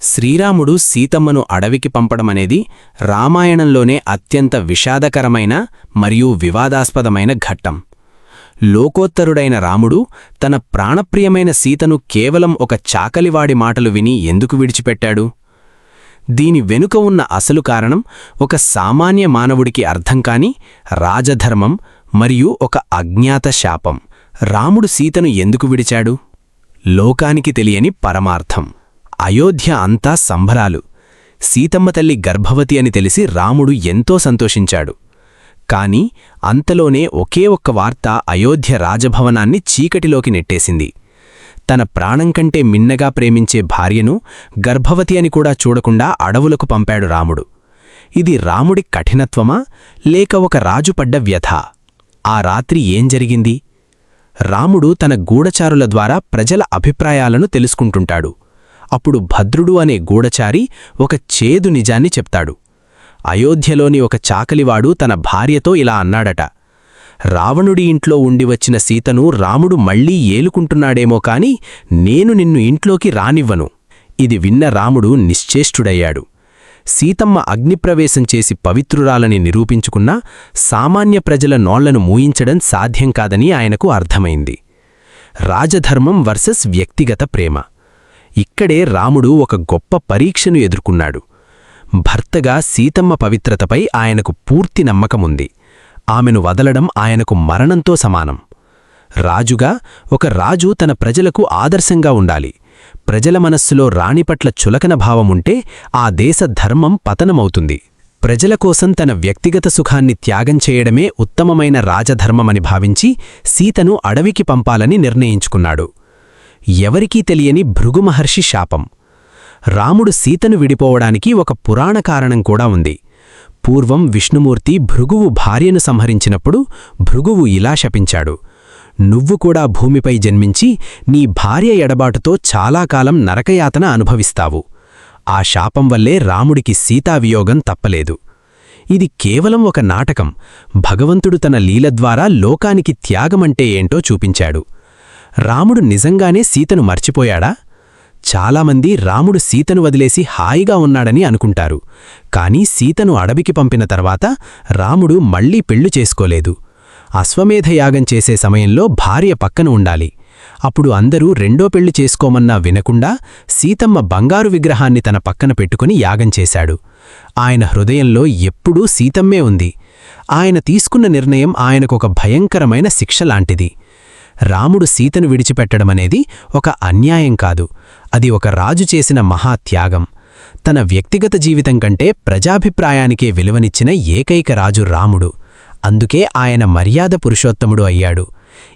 శ్రీరాముడు సీతమ్మను అడవికి పంపడమనేది రామాయణంలోనే అత్యంత విషాదకరమైన మరియు వివాదాస్పదమైన ఘట్టం. లోకోత్తరుడైన రాముడు తన ప్రాణప్రియమైన సీతను కేవలం ఒక చాకలివాడి మాటలు విని ఎందుకు విడిచిపెట్టాడు? దీని వెనుక ఉన్న అసలు కారణం ఒక సామాన్య మానవుడికి అర్థంకాని రాజధర్మం మరియు ఒక అజ్ఞాత శాపం. రాముడు సీతను ఎందుకు విడిచాడు? లోకానికి తెలియని పరమార్థం. అయోధ్య అంతా సంబరాలు. సీతమ్మ తల్లి గర్భవతి అని తెలిసి రాముడు ఎంతో సంతోషించాడు. కాని అంతలోనే ఒకే ఒక్క వార్త అయోధ్య రాజభవనాన్ని చీకటిలోకి నెట్టేసింది. తన ప్రాణం కంటే మిన్నగా ప్రేమించే భార్యను గర్భవతి అని కూడా చూడకుండా అడవులకు పంపాడు రాముడు. ఇది రాముడి కఠినత్వమా లేక ఒక రాజుపడ్డ వ్యథ? ఆ రాత్రి ఏం జరిగింది? రాముడు తన గూఢచారుల ద్వారా ప్రజల అభిప్రాయాలను తెలుసుకుంటుంటాడు. అప్పుడు భద్రుడు అనే గూఢచారి ఒక చేదు నిజాన్ని చెప్తాడు. అయోధ్యలోని ఒక చాకలివాడు తన భార్యతో ఇలా అన్నాడట: రావణుడి ఇంట్లో ఉండి వచ్చిన సీతను రాముడు మళ్లీ ఏలుకుంటున్నాడేమో కాని నేను నిన్ను ఇంట్లోకి రానివ్వను. ఇది విన్న రాముడు నిశ్చేష్టుడయ్యాడు. సీతమ్మ అగ్నిప్రవేశం చేసి పవిత్రురాలని నిరూపించుకున్నా సామాన్య ప్రజల నోళ్లను మూయించడం సాధ్యం కాదని ఆయనకు అర్థమైంది. రాజధర్మం వర్సెస్ వ్యక్తిగత ప్రేమ. ఇక్కడే రాముడు ఒక గొప్ప పరీక్షను ఎదుర్కొన్నాడు. భర్తగా సీతమ్మ పవిత్రతపై ఆయనకు పూర్తి నమ్మకముంది. ఆమెను వదలడం ఆయనకు మరణంతో సమానం. రాజుగా ఒక రాజు తన ప్రజలకు ఆదర్శంగా ఉండాలి. ప్రజల మనస్సులో రాణిపట్ల చులకన భావముంటే ఆ దేశ ధర్మం పతనమవుతుంది. ప్రజల కోసం తన వ్యక్తిగత సుఖాన్ని త్యాగం చేయడమే ఉత్తమమైన రాజధర్మమని భావించి సీతను అడవికి పంపాలని నిర్ణయించుకున్నాడు. ఎవరికీ తెలియని భృగుమహర్షి శాపం. రాముడు సీతను విడిపోవడానికి ఒక పురాణ కారణం కూడా ఉంది. పూర్వం విష్ణుమూర్తి భృగువు భార్యను సంహరించినప్పుడు భృగువు ఇలా శపించాడు: నువ్వు కూడా భూమిపై జన్మించి నీ భార్య ఎడబాటుతో చాలా కాలం నరకయాతన అనుభవిస్తావు. ఆ శాపం వల్లే రాముడికి సీతావియోగం తప్పలేదు. ఇది కేవలం ఒక నాటకం. భగవంతుడు తన లీల ద్వారా లోకానికి త్యాగమంటే ఏంటో చూపించాడు. రాముడు నిజంగానే సీతను మర్చిపోయాడా? చాలామంది రాముడు సీతను వదిలేసి హాయిగా ఉన్నాడని అనుకుంటారు. కాని సీతను అడవికి పంపిన తర్వాత రాముడు మళ్లీ పెళ్లి చేసుకోలేదు. అశ్వమేధయాగం చేసే సమయంలో భార్య పక్కన ఉండాలి. అప్పుడు అందరూ రెండో పెళ్లి చేసుకోమన్నా వినకుండా సీతమ్మ బంగారు విగ్రహాన్ని తన పక్కన పెట్టుకుని యాగం చేశాడు. ఆయన హృదయంలో ఎప్పుడూ సీతమ్మే ఉంది. ఆయన తీసుకున్న నిర్ణయం ఆయనకొక భయంకరమైన శిక్షలాంటిది. రాముడు సీతను విడిచిపెట్టడమనేది ఒక అన్యాయం కాదు, అది ఒక రాజు చేసిన మహాత్యాగం. తన వ్యక్తిగత జీవితం కంటే ప్రజాభిప్రాయానికే విలువనిచ్చిన ఏకైక రాజు రాముడు. అందుకే ఆయన మర్యాద పురుషోత్తముడు అయ్యాడు.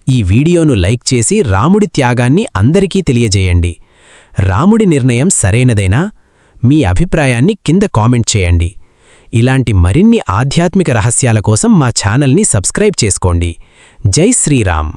ఈ వీడియోను లైక్ చేసి రాముడి త్యాగాన్ని అందరికీ తెలియజేయండి. రాముడి నిర్ణయం సరైనదేనా? మీ అభిప్రాయాన్ని కింద కామెంట్ చేయండి. ఇలాంటి మరిన్ని ఆధ్యాత్మిక రహస్యాల కోసం మా ఛానల్ని సబ్స్క్రైబ్ చేసుకోండి. జై శ్రీరామ్.